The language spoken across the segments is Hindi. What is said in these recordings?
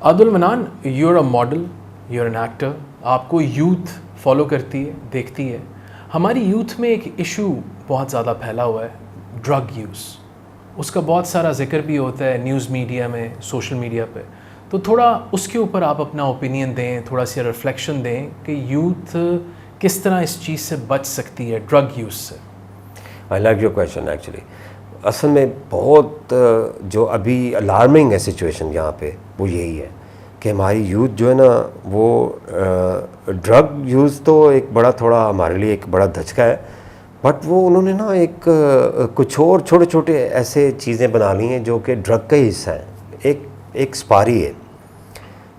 Abdul Manan, you are a model, you are an actor, आपको यूथ फॉलो करती है, देखती है। हमारी यूथ में एक इशू बहुत ज़्यादा फैला हुआ है, ड्रग यूज़। उसका बहुत सारा जिक्र भी होता है न्यूज़ मीडिया में, सोशल मीडिया पे। तो थोड़ा उसके ऊपर आप अपना ओपिनियन दें, थोड़ा सा रिफ्लेक्शन दें कि यूथ किस तरह इस चीज़ से बच सकती है, ड्रग यूज़ से। I like your question actually. असल में बहुत जो अभी अलार्मिंग है सिचुएशन यहाँ पे, वो यही है कि हमारी यूथ जो है ना, वो ड्रग यूज़ तो एक बड़ा थोड़ा हमारे लिए एक बड़ा धचका है, बट वो उन्होंने ना एक कुछ और छोटे छोटे ऐसे चीज़ें बना ली हैं जो कि ड्रग का ही हिस्सा है। एक स्पारी है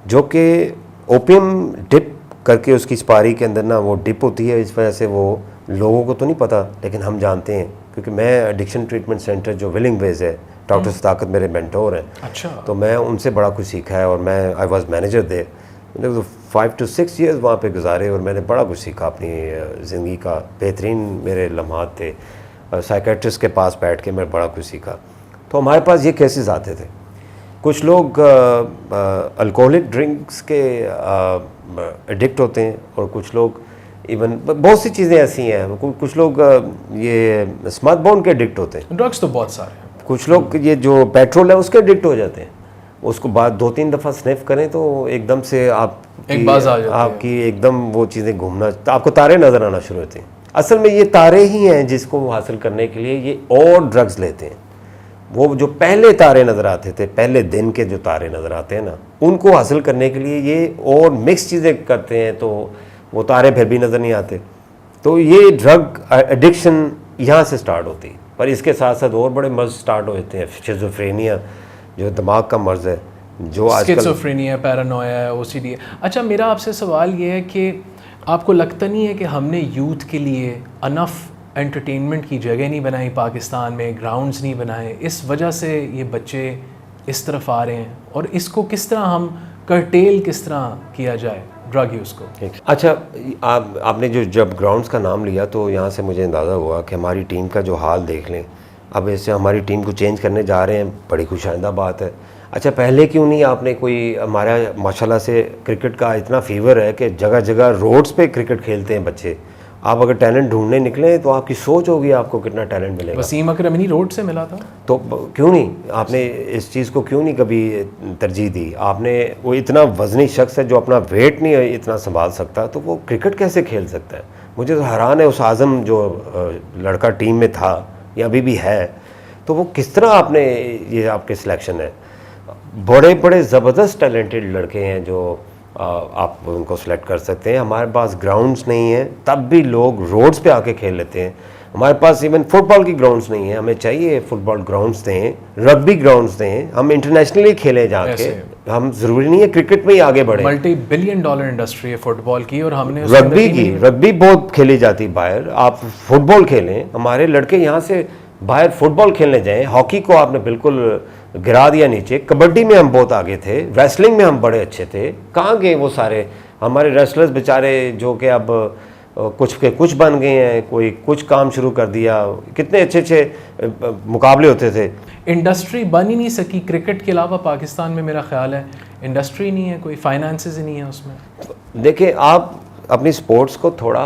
जो कि ओपियम डिप करके, उसकी स्पारी के अंदर ना वो डिप होती है। इस वजह से वो लोगों को तो नहीं पता, लेकिन हम जानते हैं, क्योंकि मैं एडिक्शन ट्रीटमेंट सेंटर जो विलिंग वेज है, डॉक्टर सदाकत मेरे मेंटोर हैं। अच्छा। तो मैं उनसे बड़ा कुछ सीखा है, और मैं आई वाज मैनेजर देयर। मैंने तो 5 to 6 ईयर्स वहाँ पे गुजारे, और मैंने बड़ा कुछ सीखा अपनी ज़िंदगी का। बेहतरीन मेरे लम्हात थे। साइकेट्रिस्ट के पास बैठ के मैं बड़ा कुछ सीखा। तो हमारे पास ये केसेस आते थे, कुछ लोग अल्कोहलिक ड्रिंक्स के एडिक्ट होते हैं, और कुछ लोग इवन बहुत सी चीज़ें ऐसी हैं, कुछ लोग ये स्मथ बॉन्ड के एडिक्ट होते हैं। ड्रग्स तो बहुत सारे हैं। कुछ लोग ये जो पेट्रोल है उसके एडिक्ट हो जाते हैं। उसको बाद 2-3 दफ़ा स्निफ करें तो एकदम से एक बाज आ जाती है। आपकी एकदम वो चीज़ें घूमना, आपको तारे नज़र आना शुरू होते हैं। असल में ये तारे ही हैं जिसको वो हासिल करने के लिए ये और ड्रग्स लेते हैं। वो जो पहले तारे नज़र आते थे, पहले दिन के जो तारे नज़र आते हैं ना, उनको हासिल करने के लिए ये और मिक्स चीज़ें करते हैं, तो वो तारे फिर भी नज़र नहीं आते। तो ये ड्रग एडिक्शन यहाँ से स्टार्ट होती है। पर इसके साथ साथ और बड़े मर्ज स्टार्ट होते हैं। शिज़ोफ्रेनिया जो दिमाग का मर्ज है, जो आजकल स्किज़ोफ्रेनिया, पैरानोया है, ओसीडी है। अच्छा, मेरा आपसे सवाल ये है कि आपको लगता नहीं है कि हमने यूथ के लिए अनफ एंटरटेनमेंट की जगह नहीं बनाई पाकिस्तान में, ग्राउंड्स नहीं बनाए, इस वजह से ये बच्चे इस तरफ आ रहे हैं? और इसको किस तरह हम कर्टेल किस तरह किया जाए ड्रग यूज़ को? अच्छा, आपने जो जब ग्राउंड्स का नाम लिया तो यहाँ से मुझे अंदाज़ा हुआ कि हमारी टीम का जो हाल देख लें। अब इससे हमारी टीम को चेंज करने जा रहे हैं, बड़ी खुशाइंदा बात है। अच्छा, पहले क्यों नहीं आपने कोई, हमारा माशाल्लाह से क्रिकेट का इतना फीवर है कि जगह जगह रोड्स पे क्रिकेट खेलते हैं बच्चे। आप अगर टैलेंट ढूंढने निकले तो आपकी सोच होगी आपको कितना टैलेंट मिलेगा। वसीम अकरम नहीं रोड से मिला था, तो क्यों नहीं आपने इस चीज़ को क्यों नहीं कभी तरजीह दी? आपने, वो इतना वज़नी शख्स है जो अपना वेट नहीं इतना संभाल सकता, तो वो क्रिकेट कैसे खेल सकता है? मुझे तो हैरान है। उस आज़म जो लड़का टीम में था या अभी भी है, तो वो किस तरह आपने, ये आपके सिलेक्शन है। बड़े बड़े ज़बरदस्त टैलेंटेड लड़के हैं जो आप उनको सेलेक्ट कर सकते हैं। हमारे पास ग्राउंड्स नहीं है, तब भी लोग रोड्स पे आके खेल लेते हैं। हमारे पास इवन फुटबॉल की ग्राउंड्स नहीं है। हमें चाहिए फुटबॉल ग्राउंड्स दें, रग्बी ग्राउंड्स दें, हम इंटरनेशनली खेलें जाके। हम ज़रूरी नहीं है क्रिकेट में ही आगे बढ़े। $multi-billion इंडस्ट्री है फुटबॉल की, और हमने रग्बी बहुत खेली जाती है बाहर। आप फुटबॉल खेलें, हमारे लड़के यहाँ से बाहर फुटबॉल खेलने जाएं। हॉकी को आपने बिल्कुल गिरा दिया नीचे। कबड्डी में हम बहुत आगे थे, रेसलिंग में हम बड़े अच्छे थे। कहाँ गए वो सारे हमारे रेसलर्स बेचारे, जो कि अब कुछ के कुछ बन गए हैं, कोई कुछ काम शुरू कर दिया। कितने अच्छे अच्छे मुकाबले होते थे। इंडस्ट्री बन ही नहीं सकी क्रिकेट के अलावा पाकिस्तान में। मेरा ख्याल है इंडस्ट्री नहीं है, कोई फाइनेंसेस ही नहीं है उसमें। देखिए, आप अपनी स्पोर्ट्स को थोड़ा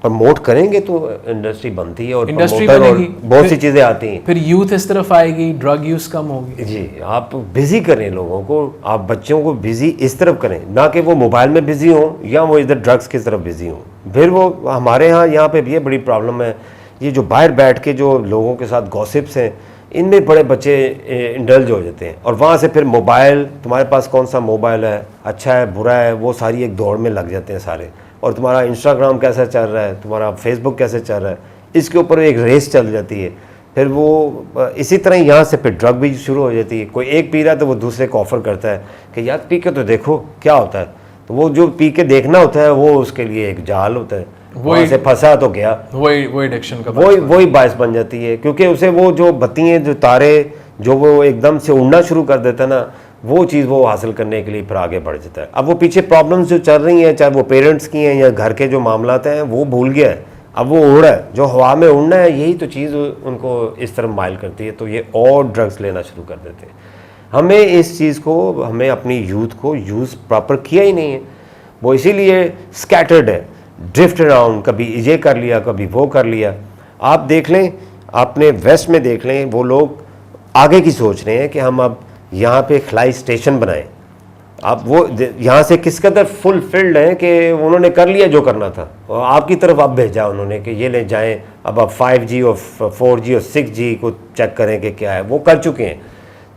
प्रमोट करेंगे तो इंडस्ट्री बनती है, और इंडस्ट्री बनेगी, बहुत सी चीज़ें आती हैं, फिर यूथ इस तरफ आएगी, ड्रग यूज़ कम होगी। जी, आप बिज़ी करें लोगों को, आप बच्चों को बिज़ी इस तरफ करें, ना कि वो मोबाइल में बिज़ी हों या वो इधर ड्रग्स की तरफ बिज़ी हों। फिर वो हमारे यहाँ पे भी ये बड़ी प्रॉब्लम है। ये जो बाहर बैठ के जो लोगों के साथ गॉसिप्स हैं, इनमें बड़े बच्चे इंडल्ज हो जाते हैं, और वहाँ से फिर मोबाइल, तुम्हारे पास कौन सा मोबाइल है, अच्छा है बुरा है, वो सारी एक दौड़ में लग जाते हैं सारे। और तुम्हारा इंस्टाग्राम कैसा चल रहा है, तुम्हारा फेसबुक कैसे चल रहा है, इसके ऊपर एक रेस चल जाती है। फिर वो इसी तरह यहाँ से फिर ड्रग भी शुरू हो जाती है। कोई एक पी रहा है तो वो दूसरे को ऑफ़र करता है कि यार पी के तो देखो क्या होता है। तो वो जो पी के देखना होता है वो उसके लिए एक जाल होता है, वहाँ से फंसा तो गया, वही एडिक्शन का वही बायस बन जाती है। क्योंकि उसे वो जो बत्तियाँ, जो तारे, जो वो एकदम से उड़ना शुरू कर देता है ना, वो चीज़ वो हासिल करने के लिए फिर आगे बढ़ जाता है। अब वो पीछे प्रॉब्लम्स जो चल रही हैं, चाहे वो पेरेंट्स की हैं या घर के जो मामलात हैं, वो भूल गया है। अब वो उड़ रहा है, जो हवा में उड़ना है, यही तो चीज़ उनको इस तरफ माइल करती है। तो ये और ड्रग्स लेना शुरू कर देते हैं। हमें इस चीज़ को, हमें अपनी यूथ को यूज़ प्रॉपर किया ही नहीं है। वो इसीलिए स्कैटर्ड है, ड्रिफ्ट अराउंड, कभी ये कर लिया कभी वो कर लिया। आप देख लें, आपने वेस्ट में देख लें, वो लोग आगे की सोच रहे हैं कि हम अब यहाँ पे खलाई स्टेशन बनाएं। आप वो यहाँ से किस कदर फुलफिल्ड हैं कि उन्होंने कर लिया जो करना था, और आपकी तरफ अब भेजा उन्होंने कि ये ले जाएं, अब आप 5G और 4G और 6G को चेक करें कि क्या है, वो कर चुके हैं।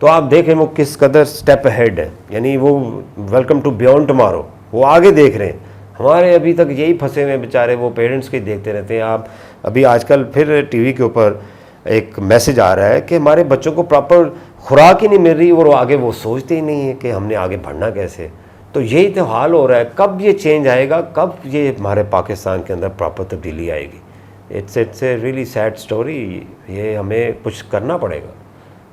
तो आप देखें वो किस कदर स्टेप अहेड है, यानी वो वेलकम टू बियॉन्ड टुमारो, वो आगे देख रहे हैं। हमारे अभी तक यही फंसे हुए बेचारे, वो पेरेंट्स के देखते रहते हैं। आप अभी आजकल फिर टीवी के ऊपर एक मैसेज आ रहा है कि हमारे बच्चों को प्रॉपर खुराक ही नहीं मिल रही, और वो आगे वो सोचते ही नहीं है कि हमने आगे बढ़ना कैसे। तो यही तो हाल हो रहा है। कब ये चेंज आएगा, कब ये हमारे पाकिस्तान के अंदर प्रॉपर तब्दीली आएगी? It's a really sad story. ये हमें कुछ करना पड़ेगा,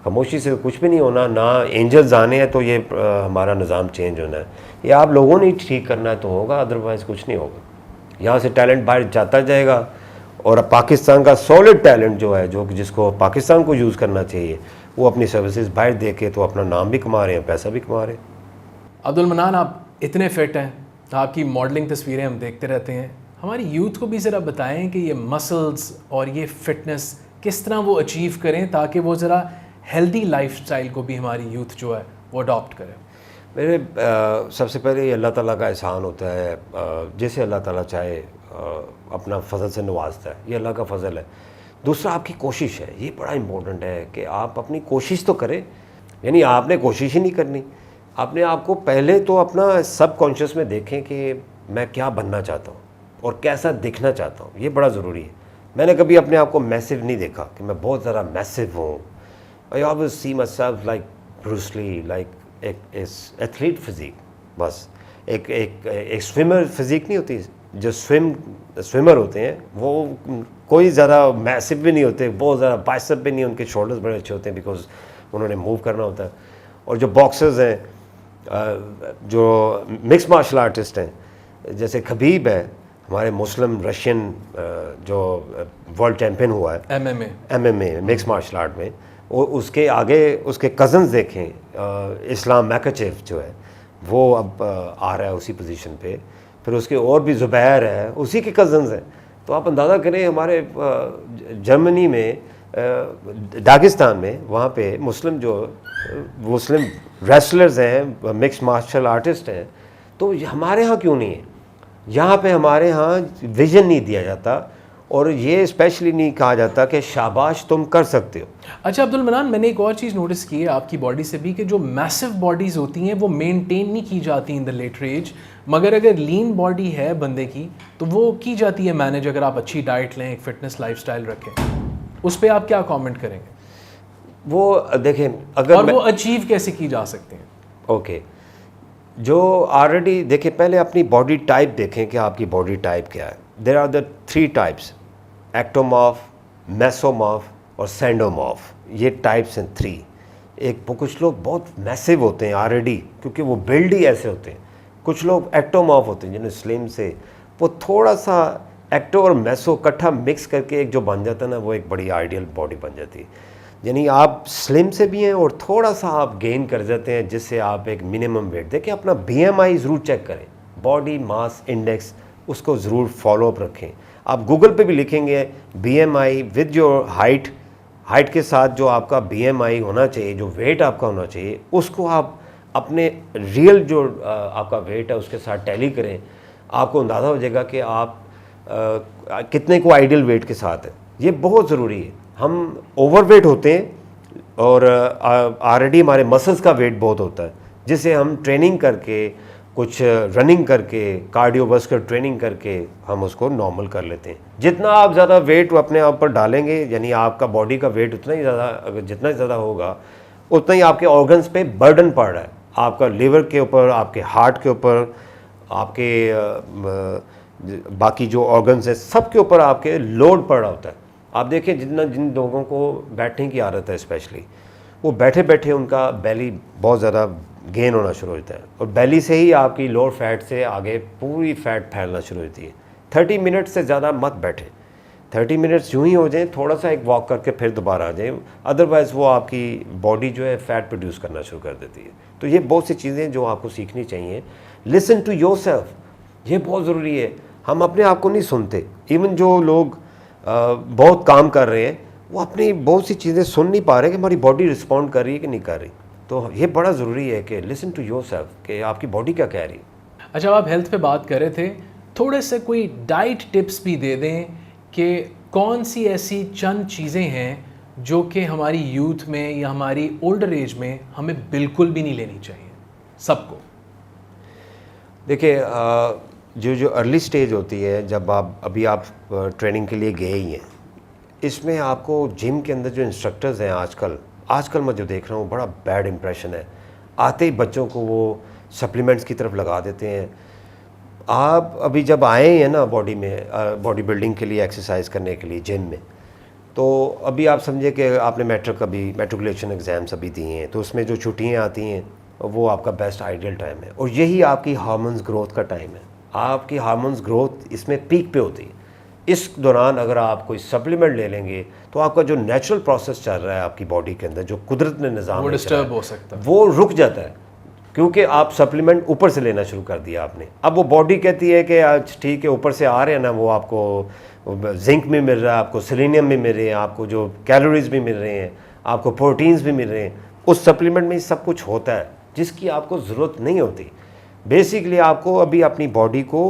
खामोशी से कुछ भी नहीं होना। ना एंजल्स आने हैं तो ये हमारा निज़ाम चेंज होना है, ये आप लोगों ने ठीक करना है तो होगा, अदरवाइज़ कुछ नहीं होगा। यहाँ से टैलेंट बाहर जाता जाएगा, और पाकिस्तान का सॉलिड टैलेंट जो है, जो जिसको पाकिस्तान को यूज़ करना चाहिए, वो अपनी सर्विसेज बाहर दे के तो अपना नाम भी कमा रहे हैं, पैसा भी कमा रहे हैं। अब्दुल मन्नान, आप इतने फिट हैं, आपकी मॉडलिंग तस्वीरें हम देखते रहते हैं। हमारी यूथ को भी ज़रा बताएं कि ये मसल्स और ये फिटनेस किस तरह वो अचीव करें, ताकि वो ज़रा हेल्दी लाइफस्टाइल को भी हमारी यूथ जो है वो अडॉप्ट करे। मेरे सबसे पहले ये अल्लाह ताला का एहसान होता है, जैसे अल्लाह ताला चाहे अपना फजल से नवाजता है, ये अल्लाह का फजल है। दूसरा आपकी कोशिश है, ये बड़ा इंपॉर्टेंट है कि आप अपनी कोशिश तो करें। यानी आपने कोशिश ही नहीं करनी, आपने आपको पहले तो अपना सब कॉन्शियस में देखें कि मैं क्या बनना चाहता हूँ और कैसा दिखना चाहता हूँ, ये बड़ा ज़रूरी है। मैंने कभी अपने आप को मैसिव नहीं देखा कि मैं बहुत ज़्यादा मैसिव हूँ। I always see myself like Bruce Lee, like एक एथलीट फिज़िक, बस एक स्विमर फिज़िक नहीं होती, जो स्विमर होते हैं वो कोई ज़्यादा मैसिव भी नहीं होते, बहुत ज़्यादा बाइसेप भी नहीं, उनके शोल्डर्स बड़े अच्छे होते हैं बिकॉज उन्होंने मूव करना होता है। और जो बॉक्सर्स हैं, जो मिक्स मार्शल आर्टिस्ट हैं, जैसे खबीब है, हमारे मुस्लिम रशियन जो वर्ल्ड चैम्पियन हुआ है MMA मिक्स मार्शल आर्ट में, वो उसके आगे उसके कज़न्स देखें, इस्लाम मैकाचेव जो है वो अब आ रहा है उसी पोजीशन पे, फिर उसके और भी ज़ुबैर है, उसी के कज़न्स हैं। तो आप अंदाज़ा करें, हमारे जर्मनी में दागिस्तान में वहाँ पे मुस्लिम रेसलर्स हैं, मिक्स मार्शल आर्टिस्ट हैं। तो हमारे यहाँ क्यों नहीं है? यहाँ पे हमारे यहाँ विजन नहीं दिया जाता, और ये स्पेशली नहीं कहा जाता कि शाबाश तुम कर सकते हो। अच्छा अब्दुल मन्नान, मैंने एक और चीज़ नोटिस की है आपकी बॉडी से भी, कि जो मैसिव बॉडीज़ होती हैं वो मेंटेन नहीं की जाती इन द लेटर एज, मगर अगर लीन बॉडी है बंदे की तो वो की जाती है मैनेज, अगर आप अच्छी डाइट लें, एक फिटनेस लाइफस्टाइल रखें। उस पर आप क्या कमेंट करेंगे? वो देखें, अगर और वो अचीव कैसे की जा सकते हैं? ओके, जो ऑलरेडी देखें, पहले अपनी बॉडी टाइप देखें कि आपकी बॉडी टाइप क्या है। There are the 3 types, ectomorph, mesomorph और सेंडोमॉर्फ। ये टाइप्स हैं 3। कुछ लोग बहुत मैसिव होते हैं ऑलरेडी, क्योंकि वो बिल्ड ही ऐसे होते हैं। कुछ लोग एक्टोमॉर्फ होते हैं जिन्हें स्लिम से, वो थोड़ा सा एक्टो और मेसो इकट्ठा मिक्स करके एक जो बन जाता है ना, वो एक बड़ी आइडियल बॉडी बन जाती है। यानी आप स्लिम से भी हैं और थोड़ा सा आप गेन कर जाते हैं, जिससे आप एक मिनिमम वेट देखिए। अपना BMI ज़रूर चेक करें, बॉडी मास इंडेक्स, उसको ज़रूर फॉलो अप रखें। आप गूगल पे भी लिखेंगे BMI विद योर हाइट के साथ जो आपका BMI होना चाहिए, जो वेट आपका होना चाहिए, उसको आप अपने रियल जो आपका वेट है उसके साथ टैली करें। आपको अंदाज़ा हो जाएगा कि आप कितने को आइडियल वेट के साथ है। ये बहुत ज़रूरी है। हम ओवरवेट होते हैं और ऑलरेडी हमारे मसल्स का वेट बहुत होता है, जिसे हम ट्रेनिंग करके, कुछ रनिंग करके, कार्डियोवास्कुलर ट्रेनिंग करके हम उसको नॉर्मल कर लेते हैं। जितना आप ज़्यादा वेट अपने आप पर डालेंगे, यानी आपका बॉडी का वेट उतना ही ज़्यादा, अगर जितना ज़्यादा होगा उतना ही आपके ऑर्गन्स पे बर्डन पड़ रहा है। आपका लिवर के ऊपर, आपके हार्ट के ऊपर, आपके बाकी जो ऑर्गन्स हैं सब के ऊपर आपके लोड पड़ रहा होता है। आप देखें, जिन लोगों को बैठने की आदत है स्पेशली, वो बैठे बैठे उनका बेली बहुत ज़्यादा गेन होना शुरू होता है, और बेली से ही आपकी लोअर फैट से आगे पूरी फैट फैलना शुरू होती है। 30 मिनट से ज़्यादा मत बैठे। 30 मिनट्स यूं ही हो जाए, थोड़ा सा एक वॉक करके फिर दोबारा आ जाए, अदरवाइज़ वो आपकी बॉडी जो है फ़ैट प्रोड्यूस करना शुरू कर देती है। तो ये बहुत सी चीज़ें जो आपको सीखनी चाहिए। लिसन टू योरसेल्फ, ये बहुत ज़रूरी है। हम अपने आप को नहीं सुनते। इवन जो लोग बहुत काम कर रहे हैं वो अपनी बहुत सी चीज़ें सुन नहीं पा रहे कि हमारी बॉडी रिस्पॉन्ड कर रही है कि नहीं कर रही। तो ये बड़ा ज़रूरी है कि लिसन टू योरसेल्फ कि आपकी बॉडी क्या कह रही है। अच्छा, आप हेल्थ पे बात कर रहे थे, थोड़े से कोई डाइट टिप्स भी दे दें कि कौन सी ऐसी चंद चीज़ें हैं जो कि हमारी यूथ में या हमारी ओल्डर एज में हमें बिल्कुल भी नहीं लेनी चाहिए सबको। देखिए, जो अर्ली स्टेज होती है, जब आप ट्रेनिंग के लिए गए ही हैं, इसमें आपको जिम के अंदर जो इंस्ट्रक्टर्स हैं आजकल मैं जो देख रहा हूँ बड़ा बैड इंप्रेशन है। आते ही बच्चों को वो सप्लीमेंट्स की तरफ लगा देते हैं। आप अभी जब आए हैं ना बॉडी बिल्डिंग के लिए, एक्सरसाइज करने के लिए जिम में, तो अभी आप समझे कि आपने मैट्रिकुलेशन एग्ज़ाम्स अभी दिए हैं, तो उसमें जो छुट्टियाँ आती हैं वो आपका बेस्ट आइडियल टाइम है, और यही आपकी हार्मोन्स ग्रोथ का टाइम है। आपकी हार्मोन्स ग्रोथ इसमें पीक पे होती है। इस दौरान अगर आप कोई सप्लीमेंट ले लेंगे तो आपका जो नेचुरल प्रोसेस चल रहा है आपकी बॉडी के अंदर, जो कुदरत ने निज़ाम वो डिस्टर्ब हो सकता है, वो रुक जाता है, क्योंकि आप सप्लीमेंट ऊपर से लेना शुरू कर दिया आपने। अब वो बॉडी कहती है कि आज ठीक है, ऊपर से आ रहे हैं ना, वो आपको जिंक भी मिल रहा है, आपको सेलेनियम भी मिल रहे हैं, आपको जो कैलोरीज भी मिल रहे हैं, आपको प्रोटीन्स भी मिल रहे हैं। उस सप्लीमेंट में सब कुछ होता है जिसकी आपको ज़रूरत नहीं होती। बेसिकली आपको अभी अपनी बॉडी को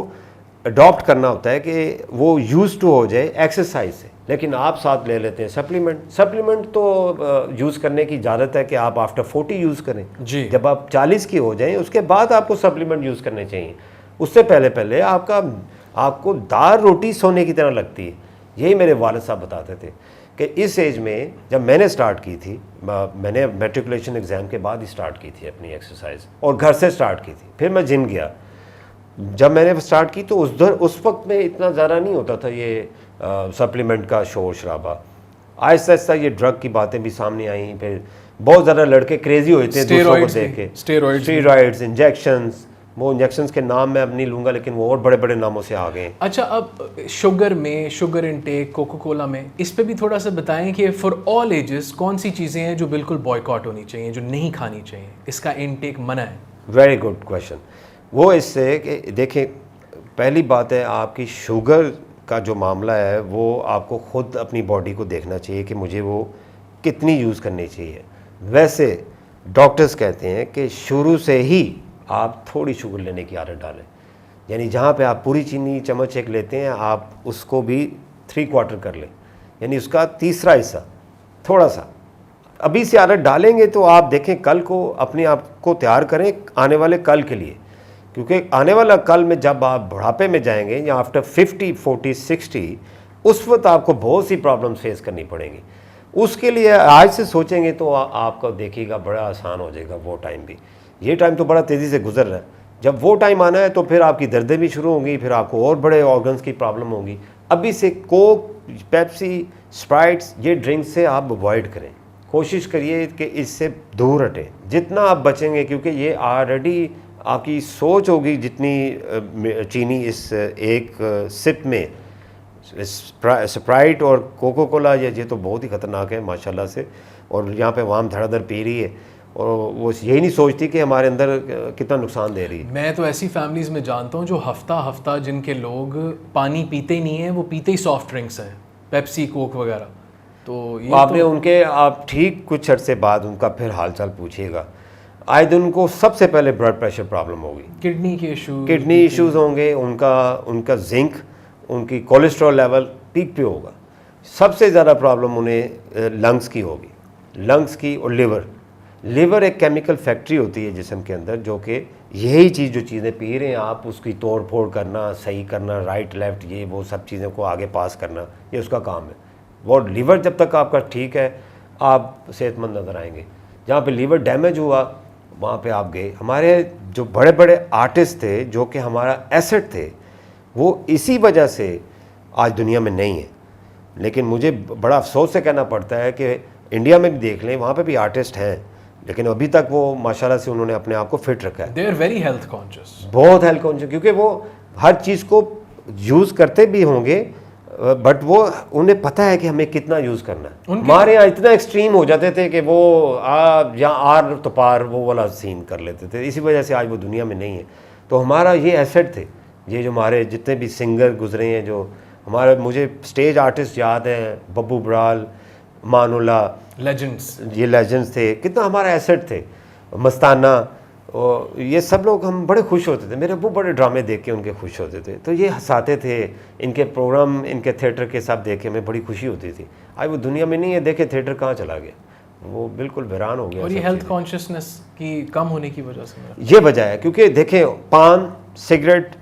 अडॉप्ट करना होता है कि वो यूज़ टू हो जाए एक्सरसाइज से, लेकिन आप साथ ले लेते हैं सप्लीमेंट तो यूज़ करने की इजाज़त है कि आप आफ्टर 40 यूज़ करें जी। जब आप 40 की हो जाएं उसके बाद आपको सप्लीमेंट यूज़ करने चाहिए। उससे पहले आपको दाल रोटी सोने की तरह लगती है। यही मेरे वालिद साहब बताते थे कि इस एज में जब मैंने स्टार्ट की थी, मैंने मैट्रिकुलेशन एग्ज़ाम के बाद ही स्टार्ट की थी अपनी एक्सरसाइज, और घर से स्टार्ट की थी। फिर मैं जिम गया। जब मैंने स्टार्ट की तो उस वक्त में इतना ज़्यादा नहीं होता था ये सप्लीमेंट का शोर शराबा। आहिस्ता आहिस्ता ये ड्रग की बातें भी सामने आई। फिर बहुत ज़्यादा लड़के क्रेजी हुए थे दूसरों को देख के, स्टेरॉइड्स, इंजेक्शंस। वो इंजेक्शंस के नाम मैं अब नहीं लूँगा, लेकिन वो और बड़े बड़े नामों से आ गए। अच्छा, अब शुगर इनटेक, कोको कोला में, इस पे भी थोड़ा सा बताएं कि फॉर ऑल एजेस कौन सी चीज़ें हैं जो बिल्कुल बॉयकॉट होनी चाहिए, जो नहीं खानी चाहिए, इसका इनटेक मना है। Very good question. वो इससे कि देखें, पहली बात है आपकी शुगर का जो मामला है वो आपको ख़ुद अपनी बॉडी को देखना चाहिए कि मुझे वो कितनी यूज़ करनी चाहिए। वैसे डॉक्टर्स कहते हैं कि शुरू से ही आप थोड़ी शुगर लेने की आदत डालें, यानी जहाँ पे आप पूरी चीनी चम्मच एक लेते हैं आप उसको भी 3/4 कर लें, यानी उसका तीसरा हिस्सा थोड़ा सा। अभी से आदत डालेंगे तो आप देखें कल को अपने आप को तैयार करें आने वाले कल के लिए, क्योंकि आने वाला कल में जब आप बुढ़ापे में जाएंगे या आफ्टर 50, 40, 60, उस वक्त आपको बहुत सी प्रॉब्लम फेस करनी पड़ेंगी। उसके लिए आज से सोचेंगे तो आपका देखिएगा बड़ा आसान हो जाएगा वो टाइम भी। ये टाइम तो बड़ा तेज़ी से गुजर रहा है। जब वो टाइम आना है तो फिर आपकी दर्दें भी शुरू होंगी, फिर आपको और बड़े ऑर्गन्स की प्रॉब्लम होगी। अभी से कोक, पेप्सी, स्प्राइट्स, ये ड्रिंक्स से आप अवॉइड करें। कोशिश करिए कि इससे दूर हटें जितना आप बचेंगे, क्योंकि ये ऑलरेडी आपकी सोच होगी जितनी चीनी इस एक सिप में, स्प्राइट और कोको कोला, ये तो बहुत ही ख़तरनाक है माशाल्लाह से। और यहाँ पे वाम धड़ाधड़ पी रही है और वो यही नहीं सोचती कि हमारे अंदर कितना नुकसान दे रही है। मैं तो ऐसी फैमिलीज़ में जानता हूँ जो हफ्ता जिनके लोग पानी पीते ही नहीं हैं, वो पीते ही सॉफ्ट ड्रिंक्स हैं, पेप्सी, कोक वगैरह। तो ये आपने उनके आप ठीक कुछ अर्से बाद उनका फिर हालचाल पूछिएगा, आए दिन उनको सबसे पहले ब्लड प्रेशर प्रॉब्लम होगी, किडनी इश्यूज होंगे, उनका जिंक, उनकी कोलेस्ट्रॉल लेवल पीक पे होगा। सबसे ज़्यादा प्रॉब्लम उन्हें लंग्स की होगी, लंग्स की और लिवर एक केमिकल फैक्ट्री होती है जिस्म के अंदर, जो कि यही चीज़ जो चीज़ें पी रहे हैं आप उसकी तोड़ फोड़ करना, सही करना, राइट लेफ़्ट, ये वो सब चीज़ों को आगे पास करना, ये उसका काम है। वो लिवर जब तक आपका ठीक है आप सेहतमंद नज़र आएंगे। जहाँ पे लिवर डैमेज हुआ वहाँ पे आप गए। हमारे जो बड़े बड़े आर्टिस्ट थे जो कि हमारा एसेट थे, वो इसी वजह से आज दुनिया में नहीं है। लेकिन मुझे बड़ा अफसोस से कहना पड़ता है कि इंडिया में भी देख लें, वहाँ पे भी आर्टिस्ट हैं, लेकिन अभी तक वो माशाल्लाह से उन्होंने अपने आप को फिट रखा है। They are very health conscious, बहुत हेल्थ कॉन्शियस, क्योंकि वो हर चीज़ को यूज़ करते भी होंगे बट वो उन्हें पता है कि हमें कितना यूज़ करना है। हमारे यहाँ इतना एक्सट्रीम हो जाते थे कि वो या आर तो पार वो वाला सीन कर लेते थे, इसी वजह से आज वो दुनिया में नहीं है। तो हमारा ये एसेट थे, ये जो हमारे जितने भी सिंगर गुजरे हैं, जो हमारे मुझे स्टेज आर्टिस्ट याद हैं, बब्बू बराल, मानुल्ला, लेजेंड्स, ये लेजेंड्स थे, कितना हमारा एसेट थे। मस्ताना और ये सब लोग, हम बड़े खुश होते थे। मेरे अब्बू बड़े ड्रामे देख के उनके खुश होते थे, तो ये हंसाते थे। इनके प्रोग्राम, इनके थिएटर के सब देख के हमें बड़ी खुशी होती थी। आज वो दुनिया में नहीं है, देखे थिएटर कहाँ चला गया, वो बिल्कुल वीरान हो गया। और ये हेल्थ कॉन्शियसनेस की कम होने की वजह से ये वजह है, क्योंकि देखें पान, सिगरेट,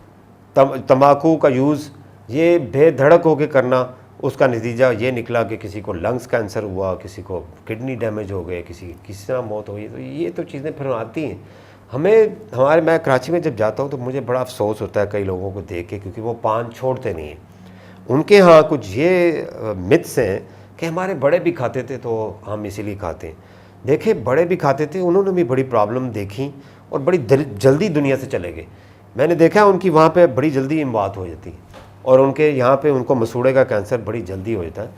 तंबाकू का यूज़ ये बेधड़क होकर करना, उसका नतीजा ये निकला कि किसी को लंग्स कैंसर हुआ, किसी को किडनी डैमेज हो गए, किसी तरह मौत हुई। तो ये तो चीज़ें फिर आती हैं हमें। मैं कराची में जब जाता हूँ तो मुझे बड़ा अफसोस होता है कई लोगों को देख के, क्योंकि वो पान छोड़ते नहीं हैं। उनके यहाँ कुछ ये मिथ्स हैं कि हमारे बड़े भी खाते थे तो हम इसीलिए खाते हैं। देखे, बड़े भी खाते थे, उन्होंने भी बड़ी प्रॉब्लम देखी और बड़ी जल्दी दुनिया से चले गए। मैंने देखा उनकी वहाँ पे बड़ी जल्दी इमवात हो जाती है, और उनके यहाँ पे उनको मसूड़े का कैंसर बड़ी जल्दी हो जाता है।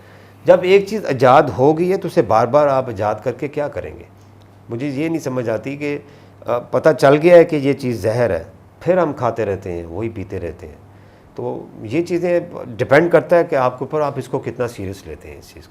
जब एक चीज़ ईजाद हो गई है तो उसे बार बार आप ईजाद करके क्या करेंगे? मुझे ये नहीं समझ आती कि पता चल गया है कि ये चीज़ जहर है, फिर हम खाते रहते हैं, वही पीते रहते हैं। तो ये चीज़ें डिपेंड करता है कि आपके ऊपर आप इसको कितना सीरियस लेते हैं इस चीज़ को।